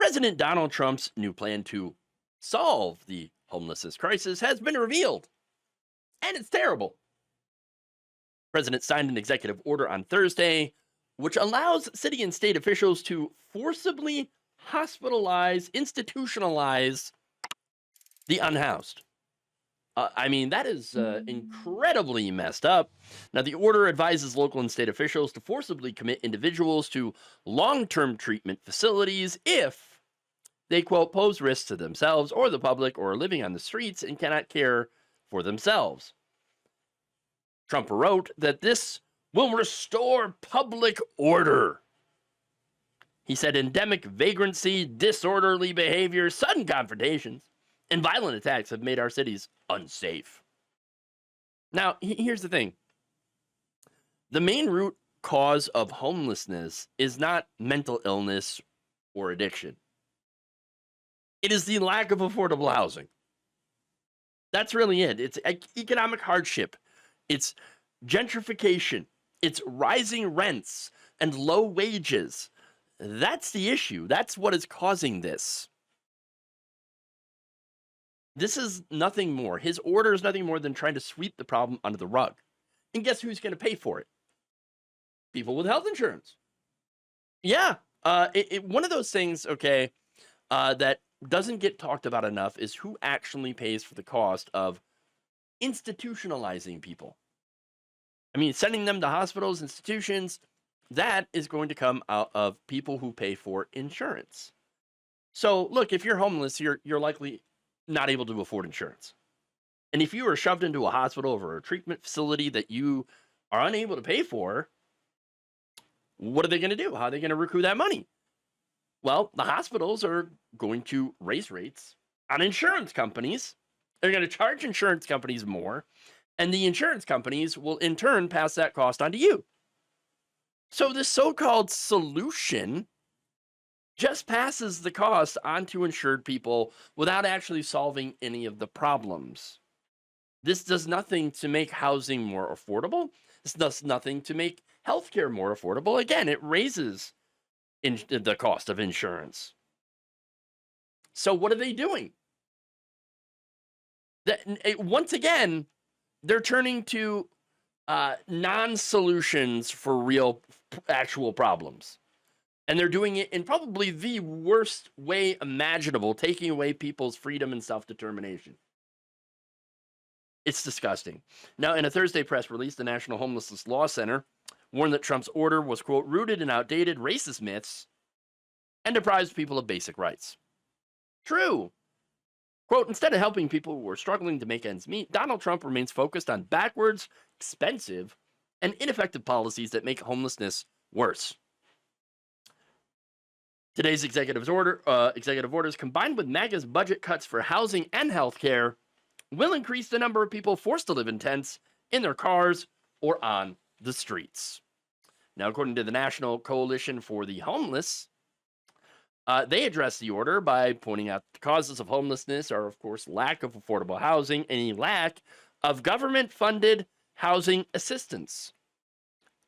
President Donald Trump's new plan to solve the homelessness crisis has been revealed, and it's terrible. The president signed an executive order on Thursday, which allows city and state officials to forcibly hospitalize, institutionalize the unhoused. That is incredibly messed up. Now, the order advises local and state officials to forcibly commit individuals to long term treatment facilities if they, quote, pose risks to themselves or the public or are living on the streets and cannot care for themselves. Trump wrote that this will restore public order. He said endemic vagrancy, disorderly behavior, sudden confrontations, and violent attacks have made our cities unsafe. Now, here's the thing. The main root cause of homelessness is not mental illness or addiction. It is the lack of affordable housing. That's really it. It's economic hardship. It's gentrification. It's rising rents and low wages. That's the issue. That's what is causing this. This is nothing more. His order is nothing more than trying to sweep the problem under the rug. And guess who's going to pay for it? People with health insurance. Yeah. One of those things, okay, that doesn't get talked about enough is who actually pays for the cost of institutionalizing people. Sending them to hospitals, institutions, that is going to come out of people who pay for insurance. So, look, if you're homeless, you're likely not able to afford insurance. And if you are shoved into a hospital or a treatment facility that you are unable to pay for, what are they going to do? How are they going to recoup that money? Well, the hospitals are going to raise rates on insurance companies. They're going to charge insurance companies more, and the insurance companies will in turn pass that cost on to you. So this so-called solution just passes the cost onto insured people without actually solving any of the problems. This does nothing to make housing more affordable. This does nothing to make healthcare more affordable. Again, it raises the cost of insurance. So what are they doing? Once again, they're turning to non-solutions for real, actual problems. And they're doing it in probably the worst way imaginable, taking away people's freedom and self-determination. It's disgusting. Now, in a Thursday press release, the National Homelessness Law Center warned that Trump's order was, quote, rooted in outdated racist myths and deprives people of basic rights. True. Quote, instead of helping people who are struggling to make ends meet, Donald Trump remains focused on backwards, expensive, and ineffective policies that make homelessness worse. Today's executive orders, combined with MAGA's budget cuts for housing and healthcare, will increase the number of people forced to live in tents, in their cars, or on the streets. Now, according to the National Coalition for the Homeless, they address the order by pointing out the causes of homelessness are, of course, lack of affordable housing and a lack of government-funded housing assistance.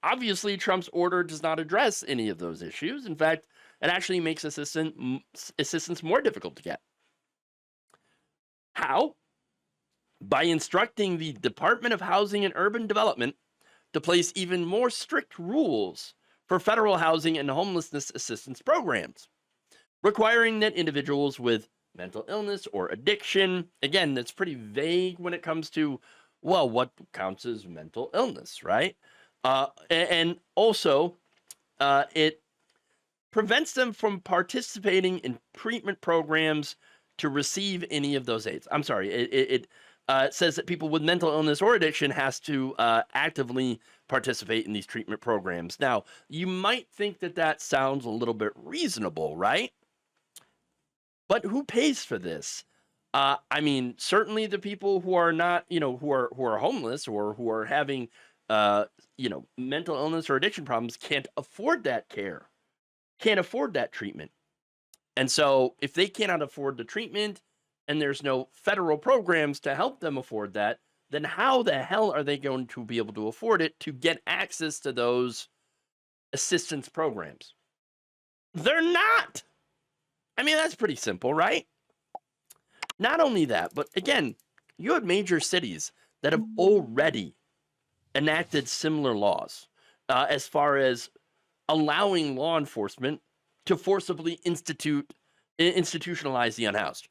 Obviously, Trump's order does not address any of those issues. In fact, it actually makes assistance more difficult to get. How? By instructing the Department of Housing and Urban Development to place even more strict rules for federal housing and homelessness assistance programs, requiring that individuals with mental illness or addiction, again, that's pretty vague when it comes to, well, what counts as mental illness, right? And also, it prevents them from participating in treatment programs to receive any of those aids. I'm sorry, it says that people with mental illness or addiction has to actively participate in these treatment programs. Now, you might think that that sounds a little bit reasonable, right? But who pays for this? Certainly the people who are not, who are homeless or who are having, mental illness or addiction problems can't afford that care, can't afford that treatment. And so if they cannot afford the treatment and there's no federal programs to help them afford that, then how the hell are they going to be able to afford it to get access to those assistance programs? They're not. I mean, that's pretty simple, right? Not only that, but again, you have major cities that have already enacted similar laws as far as allowing law enforcement to forcibly institutionalize the unhoused.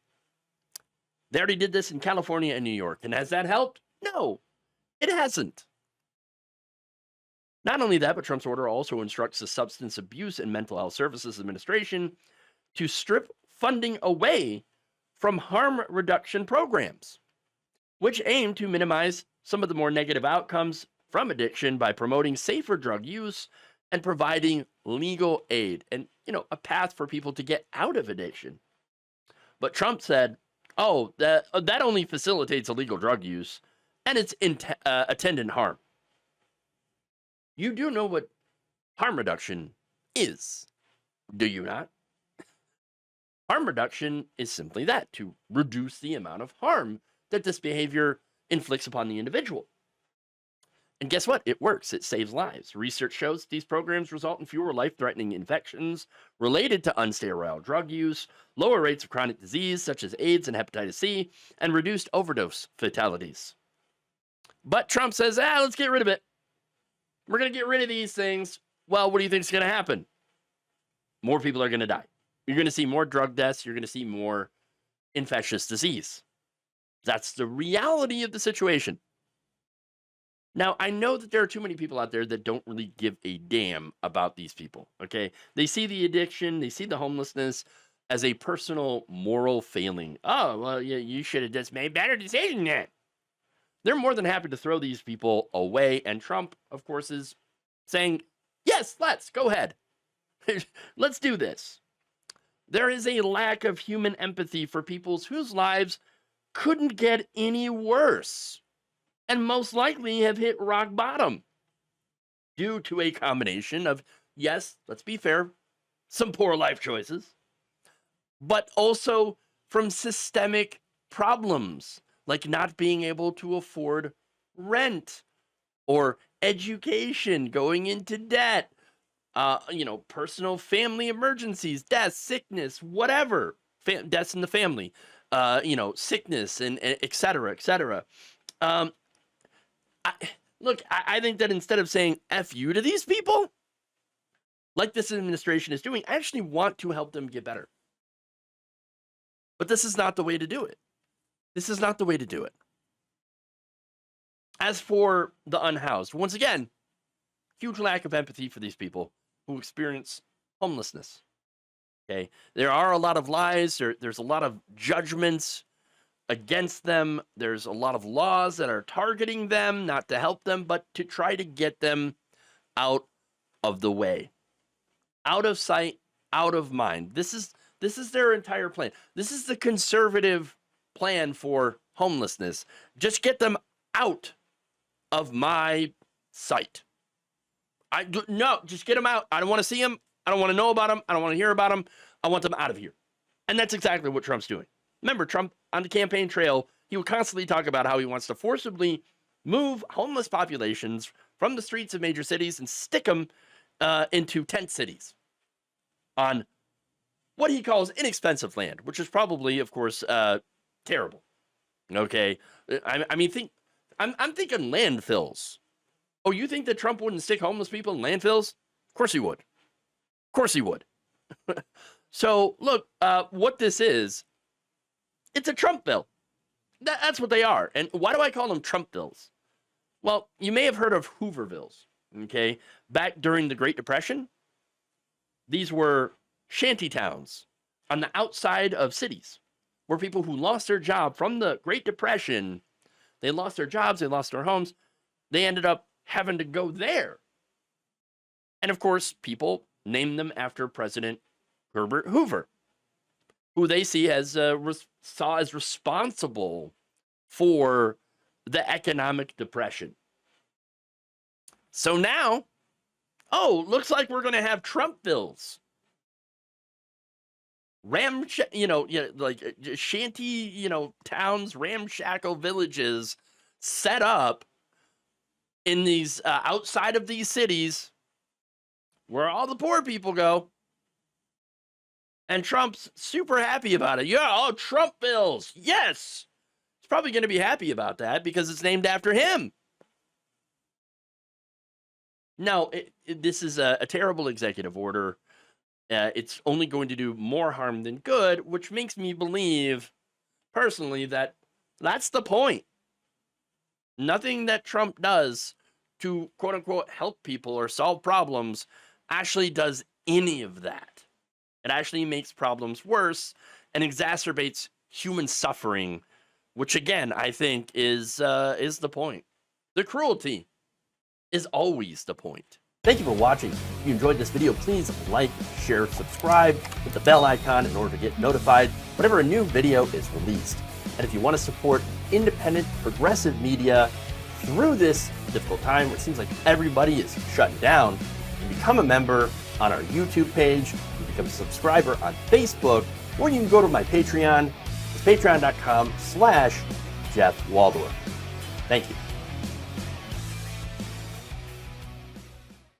They already did this in California and New York. And has that helped? No, it hasn't. Not only that, but Trump's order also instructs the Substance Abuse and Mental Health Services Administration to strip funding away from harm reduction programs, which aim to minimize some of the more negative outcomes from addiction by promoting safer drug use and providing legal aid and, a path for people to get out of addiction. But Trump said, oh, that only facilitates illegal drug use and its attendant harm. You do know what harm reduction is, do you not? Harm reduction is simply that, to reduce the amount of harm that this behavior inflicts upon the individual. And guess what? It works. It saves lives. Research shows these programs result in fewer life-threatening infections related to unsterile drug use, lower rates of chronic disease such as AIDS and hepatitis C, and reduced overdose fatalities. But Trump says, let's get rid of it. We're going to get rid of these things. Well, what do you think is going to happen? More people are going to die. You're going to see more drug deaths. You're going to see more infectious disease. That's the reality of the situation. Now, I know that there are too many people out there that don't really give a damn about these people, okay? They see the addiction, they see the homelessness as a personal moral failing. Oh, well, you should have just made better decisions then. They're more than happy to throw these people away, and Trump, of course, is saying, yes, let's, go ahead. Let's do this. There is a lack of human empathy for people whose lives couldn't get any worse and most likely have hit rock bottom due to a combination of, yes, let's be fair, some poor life choices, but also from systemic problems like not being able to afford rent or education, going into debt, personal family emergencies, death, sickness, whatever, deaths in the family, sickness and et cetera, et cetera. I think that instead of saying F you to these people, like this administration is doing, I actually want to help them get better. But this is not the way to do it. This is not the way to do it. As for the unhoused, once again, huge lack of empathy for these people who experience homelessness. Okay, there are a lot of lies. There's a lot of judgments against them. There's a lot of laws that are targeting them, not to help them, but to try to get them out of the way, out of sight, out of mind. This is their entire plan. This is the conservative plan for homelessness. Just get them out of my sight. No, just get them out. I don't want to see them. I don't want to know about them. I don't want to hear about them. I want them out of here. And that's exactly what Trump's doing. Remember, Trump on the campaign trail, he would constantly talk about how he wants to forcibly move homeless populations from the streets of major cities and stick them into tent cities on what he calls inexpensive land, which is probably, of course, terrible. Okay, I'm thinking landfills. Oh, you think that Trump wouldn't stick homeless people in landfills? Of course he would. Of course he would. So, look, what this is, it's a Trump bill. That's what they are. And why do I call them Trump bills? Well, you may have heard of Hoovervilles, okay? Back during the Great Depression, these were shanty towns on the outside of cities where people who lost their job from the Great Depression, they lost their jobs, they lost their homes, they ended up having to go there. And of course, people named them after President Herbert Hoover, who they see as saw as responsible for the economic depression. So now, looks like we're going to have Trumpvilles. Shanty, towns, ramshackle villages set up in these outside of these cities where all the poor people go. And Trump's super happy about it. Yeah, oh, Trumpvilles. Yes. He's probably going to be happy about that because it's named after him. No, this is a terrible executive order. It's only going to do more harm than good, which makes me believe, personally, that that's the point. Nothing that Trump does to, quote unquote, help people or solve problems actually does any of that. It actually makes problems worse and exacerbates human suffering, which, again, I think is the point. The cruelty is always the point. Thank you for watching. If you enjoyed this video, please like, share, subscribe, hit the bell icon in order to get notified whenever a new video is released. And if you want to support independent, progressive media through this difficult time where it seems like everybody is shutting down, you can become a member on our YouTube page, you can become a subscriber on Facebook, or you can go to my Patreon. It's patreon.com/Jeff Waldorf. Thank you.